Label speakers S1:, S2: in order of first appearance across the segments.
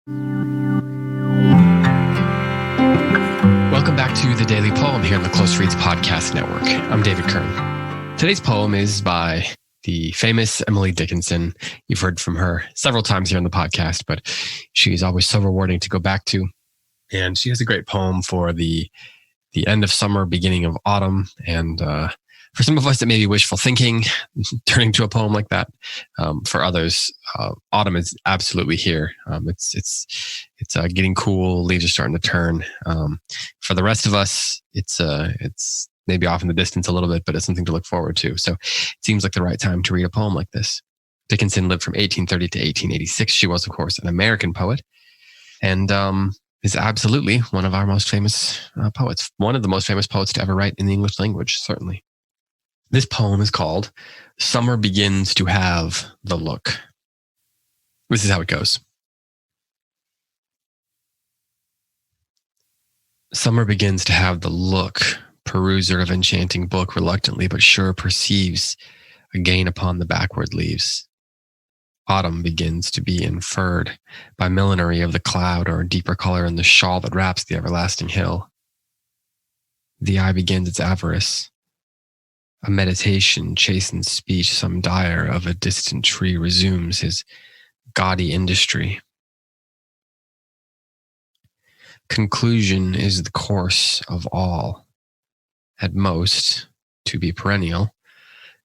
S1: Welcome back to The Daily Poem here on the Close Reads Podcast Network. I'm David Kern. Today's poem is by the famous Emily Dickinson. You've heard from her several times here on the podcast, but she's always so rewarding to go back to. And she has a great poem for the end of summer, beginning of autumn. And for some of us, it may be wishful thinking, turning to a poem like that. For others, autumn is absolutely here. It's getting cool. Leaves are starting to turn. For the rest of us, it's maybe off in the distance a little bit, but it's something to look forward to. So it seems like the right time to read a poem like this. Dickinson lived from 1830 to 1886. She was, of course, an American poet, and is absolutely one of our most famous poets. One of the most famous poets to ever write in the English language, certainly. This poem is called Summer Begins to Have the Look. This is how it goes. Summer begins to have the look. Peruser of enchanting book, reluctantly but sure perceives a gain upon the backward leaves. Autumn begins to be inferred by millinery of the cloud or a deeper color in the shawl that wraps the everlasting hill. The eye begins its avarice. A meditation chastens speech. Some dyer of a distant tree resumes his gaudy industry. Conclusion is the course of all, at most to be perennial,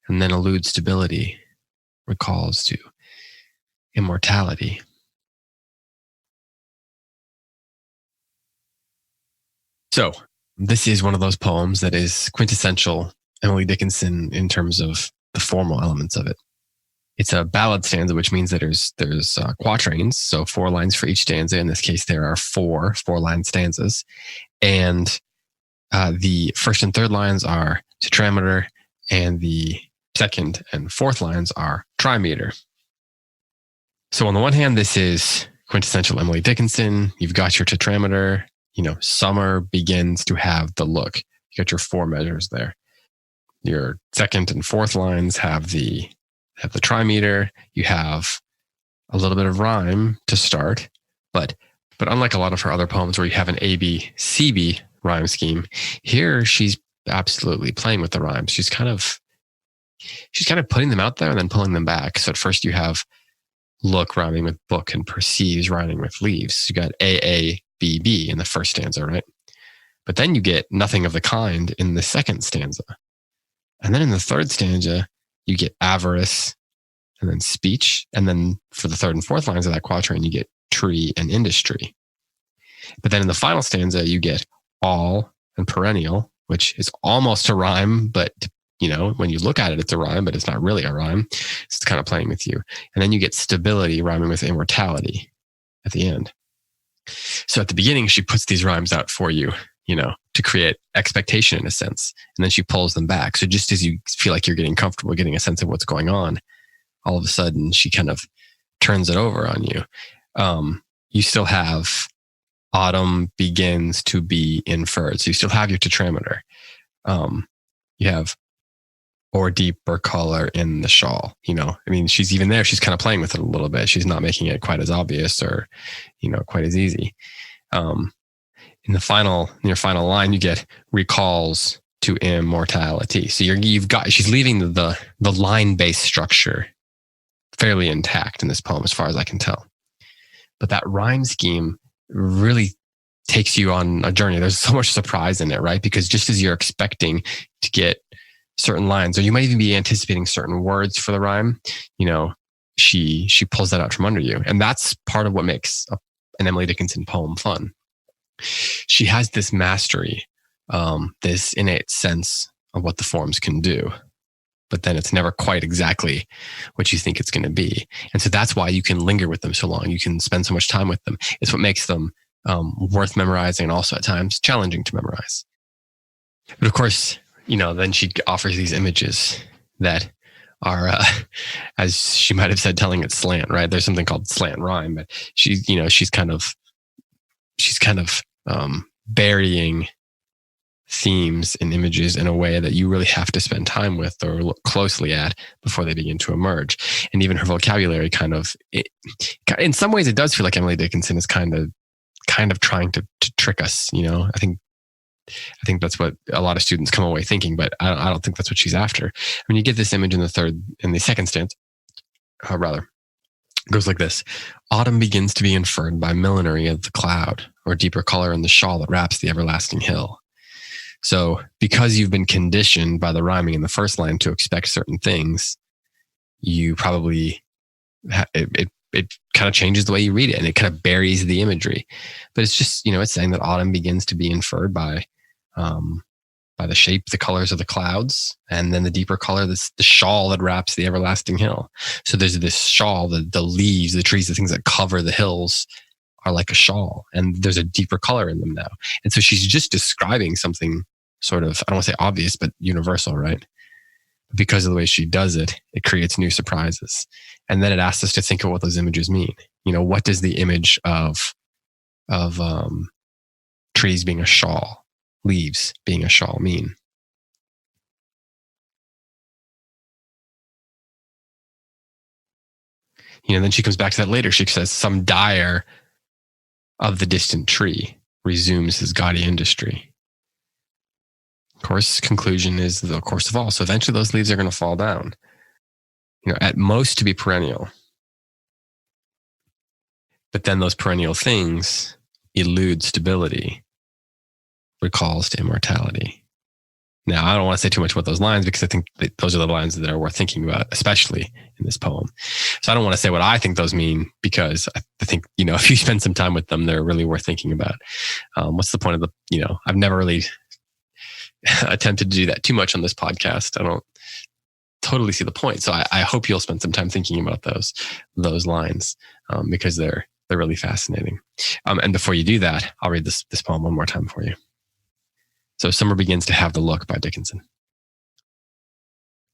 S1: and then elude stability, recalls to immortality. So, this is one of those poems that is quintessential Emily Dickinson in terms of the formal elements of it. It's a ballad stanza, which means that there's quatrains, so 4 lines for each stanza. In this case, there are four-line stanzas. And the first and third lines are tetrameter, and the second and fourth lines are trimeter. So on the one hand, this is quintessential Emily Dickinson. You've got your tetrameter, summer begins to have the look. You got your 4 measures there. Your second and fourth lines have the trimeter. You have a little bit of rhyme to start, but unlike a lot of her other poems where you have an A-B-C-B rhyme scheme, here she's absolutely playing with the rhymes. She's kind of putting them out there and then pulling them back. So at first you have look rhyming with book and perceives rhyming with leaves. You got A-A-B-B in the first stanza, right? But then you get nothing of the kind in the second stanza. And then in the third stanza, you get avarice and then speech. And then for the third and fourth lines of that quatrain, you get tree and industry. But then in the final stanza, you get all and perennial, which is almost a rhyme, but when you look at it, it's a rhyme, but it's not really a rhyme. It's kind of playing with you. And then you get stability rhyming with immortality at the end. So at the beginning, she puts these rhymes out for you, to create expectation in a sense. And then she pulls them back. So just as you feel like you're getting comfortable, getting a sense of what's going on, all of a sudden she kind of turns it over on you. You still have autumn begins to be inferred. So you still have your tetrameter. You have or deeper color in the shawl. She's even there. She's kind of playing with it a little bit. She's not making it quite as obvious or, quite as easy. In your final line, you get recalls to immortality. So she's leaving the line-based structure fairly intact in this poem, as far as I can tell. But that rhyme scheme really takes you on a journey. There's so much surprise in it, right? Because just as you're expecting to get certain lines, or you might even be anticipating certain words for the rhyme, she pulls that out from under you. And that's part of what makes an Emily Dickinson poem fun. She has this mastery, this innate sense of what the forms can do, but then it's never quite exactly what you think it's going to be. And so that's why you can linger with them so long. You can spend so much time with them. It's what makes them worth memorizing and also at times challenging to memorize. But of course, then she offers these images that are, as she might have said, telling it slant, right? There's something called slant rhyme, but she's kind of burying themes and images in a way that you really have to spend time with or look closely at before they begin to emerge. And even her vocabulary in some ways, it does feel like Emily Dickinson is kind of trying to trick us. I think that's what a lot of students come away thinking, but I don't think that's what she's after. I mean, you get this image in the second stanza, rather. It goes like this. Autumn begins to be inferred by millinery of the cloud, or deeper color in the shawl that wraps the everlasting hill. So because you've been conditioned by the rhyming in the first line to expect certain things, you probably, it kind of changes the way you read it, and it kind of buries the imagery. But it's just, it's saying that autumn begins to be inferred by the shape, the colors of the clouds, and then the deeper color, the shawl that wraps the everlasting hill. So there's this shawl, the leaves, the trees, the things that cover the hills are like a shawl, and there's a deeper color in them now. And so she's just describing something sort of, I don't want to say obvious, but universal, right? Because of the way she does it, it creates new surprises. And then it asks us to think of what those images mean. What does the image of trees being a shawl, leaves being a shawl mean? Then she comes back to that later. She says, some dyer of the distant tree resumes his gaudy industry. Of course, conclusion is the course of all. So eventually those leaves are going to fall down, at most to be perennial. But then those perennial things elude stability, recalls to immortality. Now, I don't want to say too much about those lines because I think that those are the lines that are worth thinking about, especially in this poem. So I don't want to say what I think those mean because I think, if you spend some time with them, they're really worth thinking about. What's the point of I've never really attempted to do that too much on this podcast. I don't totally see the point. So I hope you'll spend some time thinking about those lines because they're really fascinating. And before you do that, I'll read this poem one more time for you. So Summer Begins to Have the Look by Dickinson.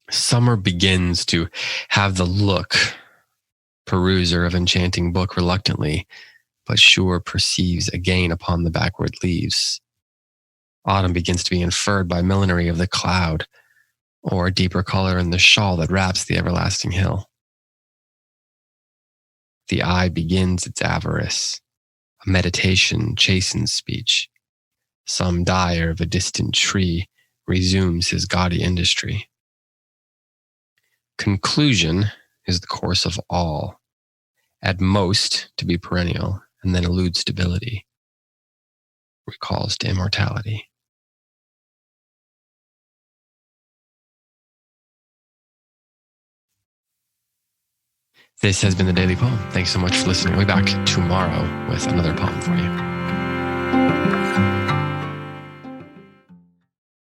S1: Summer begins to have the look, peruser of enchanting book reluctantly, but sure perceives again upon the backward leaves. Autumn begins to be inferred by millinery of the cloud, or deeper color in the shawl that wraps the everlasting hill. The eye begins its avarice, a meditation chastens speech. Some dyer of a distant tree resumes his gaudy industry. Conclusion is the course of all, at most to be perennial, and then eludes stability, recalls to immortality. This has been the Daily Poem. Thanks so much for listening. I'll be back tomorrow with another poem for you.